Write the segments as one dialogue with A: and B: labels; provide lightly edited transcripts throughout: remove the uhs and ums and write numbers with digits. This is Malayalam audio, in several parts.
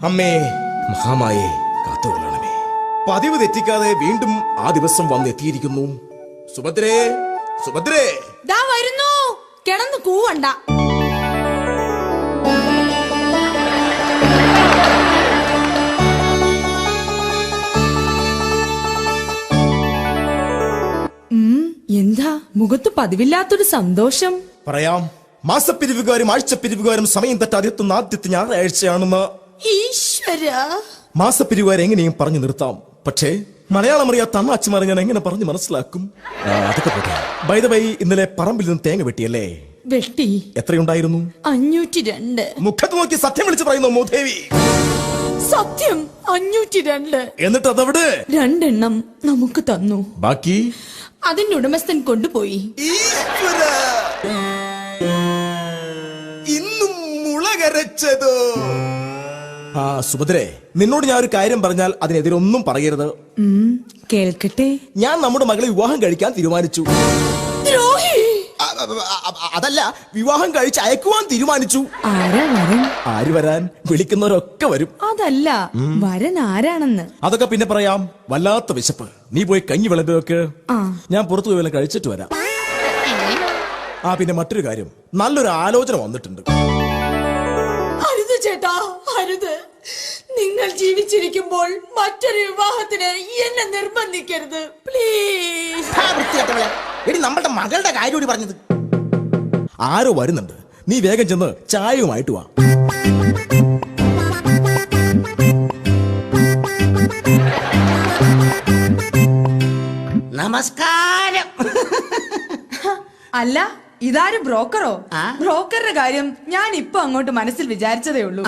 A: അമ്മേ മഹാമായേ കാത്തുകൊള്ളണമേ. പതിവ് തെറ്റിക്കാതെ വീണ്ടും ആ ദിവസം വന്നെത്തിയിരിക്കുന്നു. സുഭദ്രേ, സുഭദ്രേ,
B: ദാ വരുന്നു. കിടന്ന് കൂവണ്ട. എന്താ മുഖത്ത് പതിവില്ലാത്തൊരു സന്തോഷം?
A: പറയാം. മാസപ്പിരിവുകാരും ആഴ്ചപ്പിരിവുകാരും സമയം തെറ്റാതെ എത്തുന്ന ആദ്യത്തെ ഞായറാഴ്ചയാണെന്ന്.
B: ഈശ്വരാ,
A: മാസപ്പിരിവുകാരെ എങ്ങനെയും പറഞ്ഞു നിർത്താം. പക്ഷേ മലയാളം അറിയാത്ത അണ്ണാച്ചിമാരെ ഞാൻ എങ്ങനെ പറഞ്ഞു മനസ്സിലാക്കും? അതൊക്കെ പോട്ടെ. ബൈ ദ വൈ, ഇന്നലെ പറമ്പിൽ നിന്ന് തേങ്ങ വെട്ടിയല്ലേ?
B: വെട്ടി.
A: എത്രയുണ്ടായിരുന്നു?
B: 502.
A: മുഖത്ത് നോക്കി സത്യം വിളിച്ച് പറയുന്നു മൂദേവി.
B: സത്യം 502.
A: എന്നിട്ട് അതവിടെ
B: 2 എണ്ണം നമുക്ക് തന്നു.
A: ബാക്കി
B: അതിന്റെ ഉടമസ്ഥൻ കൊണ്ടുപോയി.
A: ഇന്നും മുളകരച്ചതോ? ആ സുഭദ്രേ, നിന്നോട് ഞാൻ ഒരു കാര്യം പറഞ്ഞാൽ അതിനെതിരൊന്നും പറയരുത്.
B: കേൾക്കട്ടെ.
A: ഞാൻ നമ്മുടെ മകളെ വിവാഹം കഴിക്കാൻ തീരുമാനിച്ചു.
B: ദ്രോഹി!
A: അതല്ല, വിവാഹം കഴിച്ച് അയക്കുവാൻ തീരുമാനിച്ചു.
B: ആരാ വരൻ?
A: ആര് വരാൻ? വിളിക്കുന്നവരൊക്കെ വരും.
B: അതല്ല, വരൻ ആരാണെന്ന്.
A: അതൊക്കെ പിന്നെ പറയാം. വല്ലാത്ത വിശപ്പ്. നീ പോയി കഞ്ഞി വിളമ്പൊക്കെ. ഞാൻ പുറത്തു പോയി വല്ല കഴിച്ചിട്ട് വരാം. പിന്നെ മറ്റൊരു കാര്യം, നല്ലൊരു ആലോചന വന്നിട്ടുണ്ട്.
B: അരുത് ചേട്ടാ, അരുത്. നിങ്ങൾ ജീവിച്ചിരിക്കുമ്പോൾ മറ്റൊരു വിവാഹത്തിന് എന്നെ നിർബന്ധിക്കരുത്, പ്ലീസ്.
A: നമ്മളുടെ മകളുടെ കാര്യം പറഞ്ഞത്. ആരോ വരുന്നുണ്ട്. നീ വേഗം ചെന്ന് ചായയുമായിട്ട് വാ.
C: നമസ്കാരം.
B: അല്ല, ഇതാരും ബ്രോക്കറോ? ബ്രോക്കറുടെ കാര്യം ഞാൻ ഇപ്പൊ അങ്ങോട്ട് മനസ്സിൽ വിചാരിച്ചതേ ഉള്ളൂ.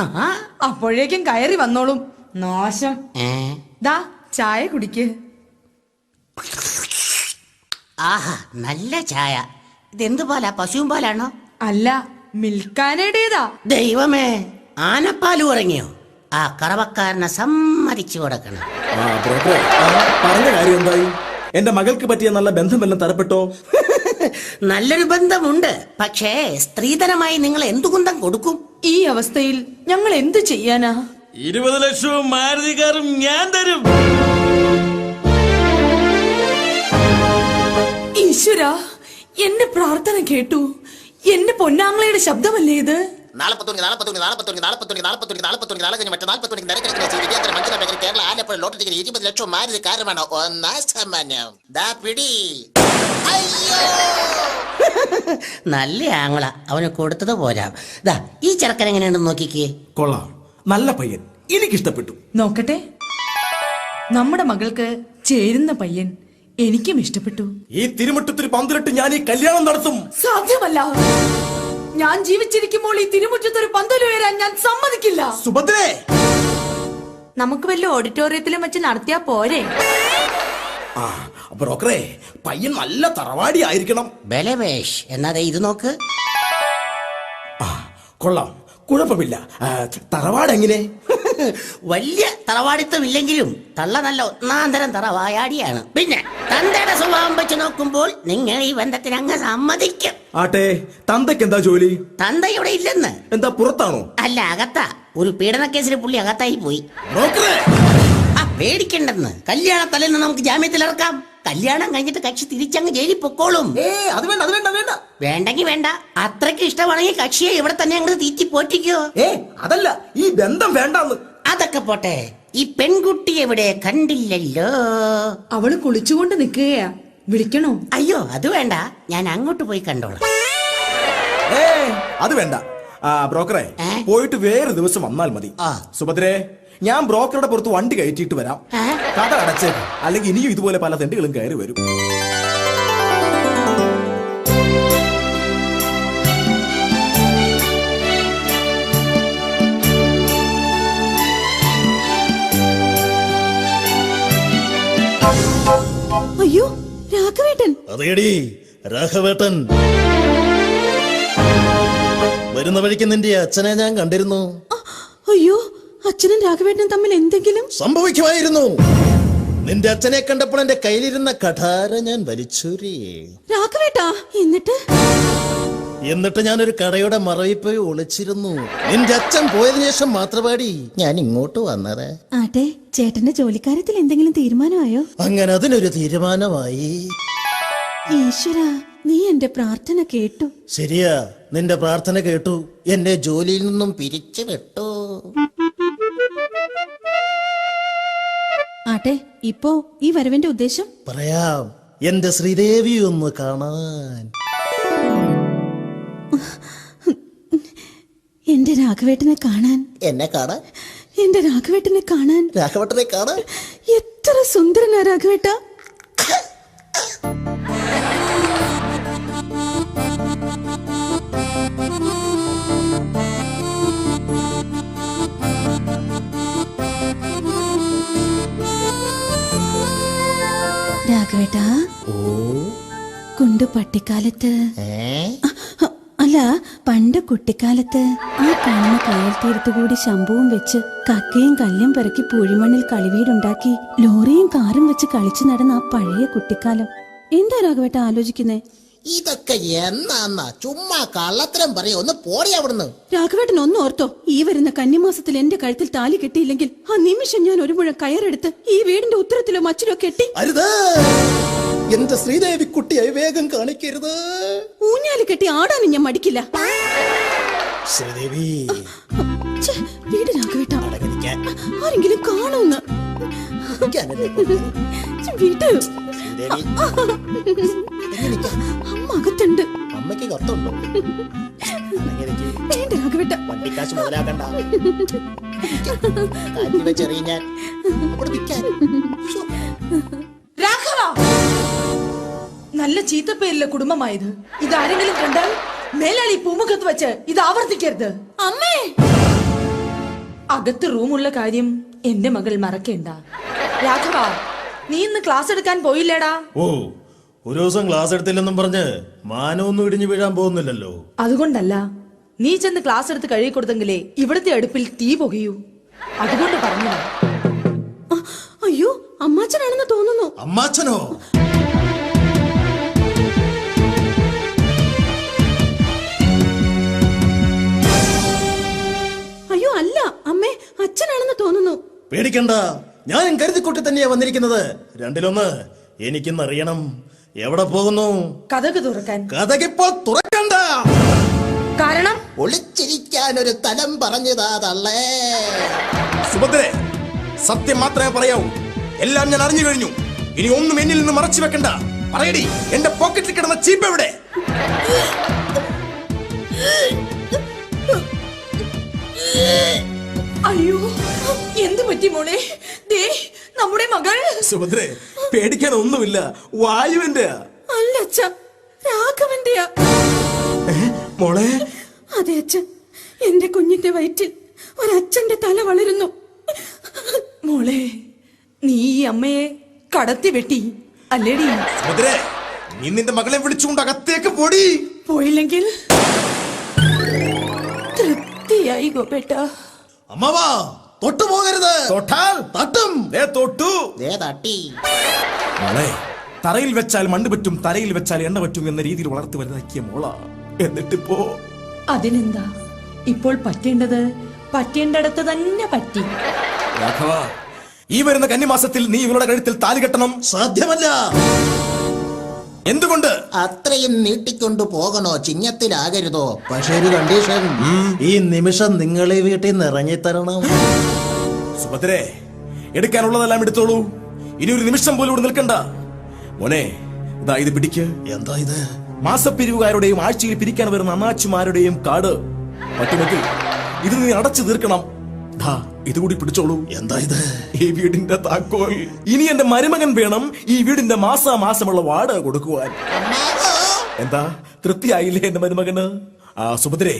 B: അപ്പോഴേക്കും കയറി വന്നോളും. നാശം. ദാ ചായ കുടിക്ക്.
C: ആഹാ, നല്ല ചായ. ഇതെന്ത് പാലാ? പശുവും പാലാണോ?
B: അല്ല, മിൽക്കാനയുടേതാ.
C: ദൈവമേ, ആനപ്പാല് ഉറങ്ങിയോ? ആ കറവക്കാരനെ സമ്മതിച്ചു കൊടുക്കണം.
A: പറഞ്ഞ കാര്യം എന്തായി? എന്റെ മകൾക്ക് പറ്റിയ നല്ല ബന്ധമെല്ലാം തരപ്പെട്ടോ?
C: നല്ലൊരു ബന്ധമുണ്ട്. പക്ഷേ സ്ത്രീധനമായി നിങ്ങൾ എന്തു കുന്തം കൊടുക്കും?
B: ഈ അവസ്ഥയിൽ ഞങ്ങൾ എന്തു ചെയ്യാനാ?
D: 20 ലക്ഷവും മാരുതി കാറും ഞാൻ തരും.
B: ഈശ്വര, എന്റെ പ്രാർത്ഥന കേട്ടു. എന്റെ പൊന്നാങ്ങളയുടെ ശബ്ദമല്ലേ ഇത്?
C: നാളെ 40 കേരള ആലപ്പുഴ ലോട്ടറി 20 ലക്ഷം മാരുതി കാറുമാണോ? നല്ല ആങ്ങള, അവന് കൊടുത്തത് പോരാ. ദാ ഈ ചെറുക്കൻ എങ്ങനെയുണ്ടെന്ന് നോക്കിക്കേ.
A: കൊള്ളാം, നല്ല പയ്യൻ, എനിക്കിഷ്ടപ്പെട്ടു.
B: നോക്കട്ടെ. നമ്മുടെ മകൾക്ക് ചേരുന്ന പയ്യൻ. എനിക്കും ഇഷ്ടപ്പെട്ടു.
A: ഈ തിരുമുറ്റത്തൊരു പന്തലിട്ട് ഞാൻ ഈ കല്യാണം നടത്തും.
B: സാധ്യമല്ല. ഞാൻ ജീവിച്ചിരിക്കുമ്പോൾ ഈ തിരുമുറ്റത്തൊരു പന്തൽ ഉയരാൻ ഞാൻ സമ്മതിക്കില്ല.
A: സുഭദ്രേ,
B: നമുക്ക് വല്ല ഓഡിറ്റോറിയത്തിലും വെച്ച് നടത്തിയാ പോരെ?
A: ബ്രോക്കറേ, പയ്യൻ നല്ല തറവാടി ആയിരിക്കണം.
C: ബലവേഷ്, എന്നാ ഇത് നോക്ക്.
A: കൊള്ളാം, കുഴപ്പമില്ല. തറവാട് എങ്ങനെ?
C: വലിയ തറവാടിത്തം ഇല്ലെങ്കിലും തള്ള നല്ല ഒന്നാന്തരം തറവായാടിയാണ്. പിന്നെ തന്തയുടെ സ്വഭാവം വെച്ച് നോക്കുമ്പോൾ നിങ്ങൾ ഈ ബന്ധത്തിന് അങ്ങ് സമ്മതിക്കും.
A: ആട്ടെ, തന്തയ്ക്ക് എന്താ ജോലി?
C: തന്ത ഇവിടെ ഇല്ലെന്ന്.
A: എന്താ, പുറത്താണോ?
C: അല്ല, അകത്താ. ഒരു പീഡന കേസിൽ പുള്ളി അകത്തായി പോയി. പേടിക്കണ്ടെന്ന്. കല്യാണ തലേന്ന് നമുക്ക് ജാമ്യത്തിൽ ഇറക്കാം. കല്യാണം കഴിഞ്ഞിട്ട് കക്ഷി തിരിച്ചങ്ങ് ജയിലിൽ പൊക്കോളും.
A: അത് വേണ്ട, അത് വേണ്ട, വേണ്ട.
C: വേണ്ടെങ്കി വേണ്ട. അത്രയ്ക്ക് ഇഷ്ടമാണെങ്കിൽ കക്ഷിയെ ഇവിടെ തന്നെ അങ്ങ് തീറ്റി പോറ്റിക്കോ.
A: അതല്ല, ഈ ബന്ധം വേണ്ടെന്ന്.
C: അതൊക്കെ പോട്ടെ, ഈ പെൺകുട്ടി എവിടെ? കണ്ടില്ലല്ലോ.
B: അവള് കുളിച്ചുകൊണ്ട് നിൽക്കുകയാ. വിളിക്കണോ?
C: അയ്യോ, അത് വേണ്ട. ഞാൻ അങ്ങോട്ട് പോയി കണ്ടോളാം.
A: അത് വേണ്ട. ബ്രോക്കറെ, പോയിട്ട് വേറെ ദിവസം വന്നാൽ മതി. സുഭദ്രേ, ഞാൻ ബ്രോക്കറുടെ പുറത്ത് വണ്ടി കയറ്റിയിട്ട് വരാം. കഥ അടച്ചേക്കും, അല്ലെങ്കിൽ ഇനിയും ഇതുപോലെ പല തെണ്ടുകളും കയറി വരും.
B: അയ്യോ, രാഘവേട്ടൻ.
D: അതേടി, രാഘവേട്ടൻ. വരുന്ന വഴിക്ക് നിന്റെ അച്ഛനെ ഞാൻ കണ്ടിരുന്നു.
B: അയ്യോ, അച്ഛനും രാഘവേട്ടനും തമ്മിൽ എന്തെങ്കിലും
D: സംഭവിക്കുമായിരുന്നു. നിന്റെ അച്ഛനെ കണ്ടപ്പോൾ എന്റെ കയ്യിലിരുന്ന കഠാര ഞാൻ വലിച്ചൂരി.
B: രാഘവേട്ടാ, എന്നിട്ട്
D: എന്നിട്ട് ഞാനൊരു കടയുടെ മറവിൽ പോയി ഒളിച്ചിരുന്നു. നിന്റെ അച്ഛൻ പോയതിനു ശേഷം മാത്രമാടി ഞാൻ ഇങ്ങോട്ട് വന്നത്.
E: ആട്ടെ, ചേട്ടന്റെ ജോലിക്കാര്യത്തിൽ എന്തെങ്കിലും തീരുമാനമായോ?
D: അങ്ങനെ അതിനൊരു തീരുമാനമായി.
E: ഈശ്വരാ, നീ എന്റെ പ്രാർത്ഥന കേട്ടു.
D: ശരിയാ, നിന്റെ പ്രാർത്ഥന കേട്ടു. എന്നെ ജോലിയിൽ നിന്നും പിരിച്ചു വിട്ടു.
E: ആട്ടെ, ഇപ്പോ ഈ വരവിന്റെ ഉദ്ദേശം?
D: പറയാം, എന്റെ ശ്രീദേവി ഒന്ന് കാണാൻ.
E: എന്റെ രാഘവേട്ടനെ കാണാൻ.
D: എന്നെ കാണാൻ?
E: എന്റെ രാഘവേട്ടനെ കാണാൻ.
D: രാഘവട്ടനെ കാണാൻ?
E: എത്ര സുന്ദരനാ രാഘവേട്ട. രാഘവേട്ട, കുണ്ടു പട്ടിക്കാലത്ത്, അല്ല പണ്ട് കുട്ടിക്കാലത്ത് ആ കാണുന്ന കായൽ തീരത്തുകൂടി ശംഭുവും വെച്ച് കക്കയും കല്ലും പെറുക്കി പൂഴിമണ്ണിൽ കളിവീടുണ്ടാക്കി ലോറിയും കാറും വെച്ച് കളിച്ചു നടന്ന ആ പഴയ കുട്ടിക്കാലം. എന്താ രാഘവേട്ട ആലോചിക്കുന്നേ?
D: ഇതൊക്കെ എന്നാ ചുമ്മാ കള്ളത്തരം പറയോ? ഒന്ന് പോടി അവിടുന്ന്.
E: രാഘവേട്ടൻ ഒന്ന് ഓർത്തോ, ഈ വരുന്ന കന്നിമാസത്തിൽ എന്റെ കഴുത്തിൽ താലി കെട്ടിയില്ലെങ്കിൽ ആ നിമിഷം ഞാൻ ഒരു മുഴം കയറെടുത്ത് ഈ വീടിന്റെ ഉത്തരത്തിലോ മച്ചിലോ കെട്ടി.
D: അരുത്, എന്റെ ശ്രീദേവി കുട്ടിയായി വേഗം കാണിക്കരുത്.
E: ഊഞ്ഞാല് കെട്ടി ആടാനും ഞാൻ മടിക്കില്ല.
D: ശ്രീദേവി,
E: ഛെ, വീട് രാഘവേട്ട,
D: അടങ്ങിയിരിക്കാൻ.
E: ആരെങ്കിലും കാണുന്ന വീട്.
D: ശ്രീദേവി,
E: അമ്മ അകത്തുണ്ട്.
D: അമ്മയ്ക്ക് കത്തുണ്ടോ?
E: വേണ്ട രാഘവേട്ട,
D: വണ്ടിക്കാശ് മുതലാക്കണ്ട. കാറ്റിൽ വെച്ചെറിയ ഞാൻ അവിടെ വിൽക്കാൻ.
B: രാഘവ, നല്ല ചീത്തപ്പേരിലെ കുടുംബമായത്. ഇതാരെങ്കിലും കണ്ടാൽ മേലാളി പൂമുഖത്ത് വെച്ച് ഇത് ആവർത്തിക്കരുത്.
E: അമ്മേ,
B: അകത്ത് റൂമുള്ള കാര്യം എന്റെ മകൾ മറക്കേണ്ട. രാഘവ, നീ ഇന്ന് ക്ലാസ് എടുക്കാൻ പോയില്ലേടാ?
F: ഓ, ഒരു ദിവസം ക്ലാസ് എടുത്തില്ലെന്നും പറഞ്ഞ് മാനമൊന്നും ഇടിഞ്ഞു വീഴാൻ പോകുന്നില്ലല്ലോ.
B: അതുകൊണ്ടല്ല, നീ ചെന്ന് ക്ലാസ് എടുത്ത് കഴുകി കൊടുത്തെങ്കിലേ ഇവിടുത്തെ അടുപ്പിൽ തീ പുകയൂ. അതുകൊണ്ട് പറഞ്ഞു.
E: അയ്യോ, അമ്മാച്ചനാണെന്ന് തോന്നുന്നു.
F: അമ്മാച്ചനോ?
E: അയ്യോ അല്ല അമ്മേ, അച്ഛനാണെന്ന് തോന്നുന്നു.
F: പേടിക്കണ്ട, ഞാൻ കരുതിക്കുട്ടി തന്നെയാ വന്നിരിക്കുന്നത്. രണ്ടിലൊന്ന് എനിക്കിന്നറിയണം. എവിടെ പോകുന്നു?
B: കഥക് തുറക്കാൻ.
F: കഥകിപ്പോൾ തുറക്കണ്ട.
B: കാരണം
D: ഒളിച്ചിരിക്കാൻ ഒരു തലം പറഞ്ഞതാ തള്ളേ.
A: സുഭദ്രേ, സത്യം മാത്രമേ പറയാവൂ. എല്ലാം ഞാൻ അറിഞ്ഞു കഴിഞ്ഞു. ഇനി ഒന്നും എന്നിൽ നിന്ന് മറച്ചു വെക്കണ്ട. പറയടി, എന്റെ പോക്കറ്റിൽ കിടന്ന ചീപ്പ് എവിടെ?
B: അയ്യോ, എന്ത് പറ്റി മോളെ? ദേ നമ്മുടെ മകൾ.
A: സുഭദ്രേ, പേടിക്കാൻ ഒന്നുമില്ല. വായുവിന്റെ.
E: അല്ല അച്ഛ, രാഘവന്റെയാ.
A: മോളെ.
E: അതെ അച്ഛ, എന്റെ കുഞ്ഞിന്റെ വയറ്റിൽ ഒരച്ഛന്റെ തല വളരുന്നു.
B: മോളെ, നീ ഈ അമ്മയെ കടത്തി വെട്ടി അല്ലേടി?
A: സുഭദ്രേ, നീ നിന്റെ മകളെ വിളിച്ചുകൊണ്ട് അകത്തേക്ക് പോടി.
B: പോയില്ലെങ്കിൽ തൃപ്തിയായി ഗോപേട്ട.
F: അമ്മാവാ, തൊട്ടു പോകരുത്.
A: തൊട്ടാൽ
F: തട്ടും.
A: ദേ തൊട്ടു.
D: ദേ തട്ടി.
A: മോളെ, തറയിൽ വെച്ചാൽ മണ്ണ് പറ്റും, തറയിൽ വെച്ചാൽ എണ്ണ പറ്റും എന്ന രീതിയിൽ വളർത്തി വലുതാക്കിയ മോള. എന്നിട്ടിപ്പോ
B: അതിനെന്താ, ഇപ്പോൾ പറ്റേണ്ടത് പറ്റേണ്ടടത്ത് തന്നെ പറ്റി.
A: രാഘവ, ഈ വരുന്ന കന്നിമാസത്തിൽ നീ ഇവളുടെ കഴുത്തിൽ താലി കെട്ടണം.
F: സാധ്യമല്ല.
A: എന്തുകൊണ്ട്?
D: അത്രയും നീട്ടിക്കൊണ്ടു പോകണോ? ചിങ്ങത്തിലാകരുതോ? പക്ഷെ ഒരു കണ്ടീഷൻ, ഈ നിമിഷം നിങ്ങൾ ഈ വീട്ടിൽ നിന്ന് ഇറങ്ങിത്തരണം.
A: സുഭദ്രേ, എടുക്കാനുള്ളതെല്ലാം എടുത്തോളൂ. ഇനി ഒരു നിമിഷം പോലും ഇവിടെ നിൽക്കണ്ട. മോനെ, ഇതാ ഇത് പിടിക്ക്.
F: എന്താ ഇത്?
A: മാസപ്പിരിവുകാരുടെയും ആഴ്ചയിൽ പിരിക്കാൻ വരുന്ന അമ്മാച്ചുമാരുടെയും കാർഡ്. പറ്റുമെങ്കിൽ ഇത് നീ അടച്ചു തീർക്കണം. ഇതുകൂടി പിടിച്ചോളൂ.
F: എന്താ ഇത്?
A: ഈ വീടിന്റെ താക്കോൽ. ഇനി എന്റെ മരുമകൻ വേണം ഈ വീടിന്റെ മാസാമാസമുള്ള വാടക കൊടുക്കുവാൻ. എന്താ, തൃപ്തിയായില്ലേ എന്റെ മരുമകന്? സുഭദ്രേ,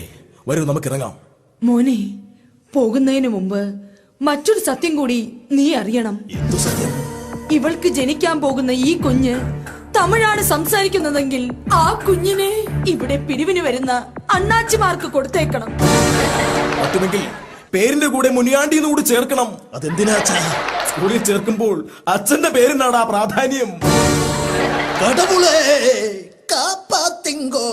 A: വരൂ, നമുക്കിറങ്ങാം.
B: മോനെ, പോകുന്നതിന് മുമ്പ് മറ്റൊരു സത്യം കൂടി നീ അറിയണം.
F: എന്തു സത്യം?
B: ഇവൾക്ക് ജനിക്കാൻ പോകുന്ന ഈ കുഞ്ഞ് തമിഴാണ് സംസാരിക്കുന്നതെങ്കിൽ ആ കുഞ്ഞിനെ ഇവിടെ പിരിവിന് വരുന്ന അണ്ണാച്ചിമാർക്ക് കൊടുത്തേക്കണം.
A: പറ്റുമെങ്കിൽ പേരിന്റെ കൂടെ മുനിയാണ്ടിന്ന് കൂടി ചേർക്കണം.
F: അതെന്തിനാ അച്ഛാ?
A: സ്കൂളിൽ ചേർക്കുമ്പോൾ അച്ഛന്റെ പേരിനാടാ പ്രാധാന്യം.
D: കടവുളേ കാപ്പാത്തിങ്കോ.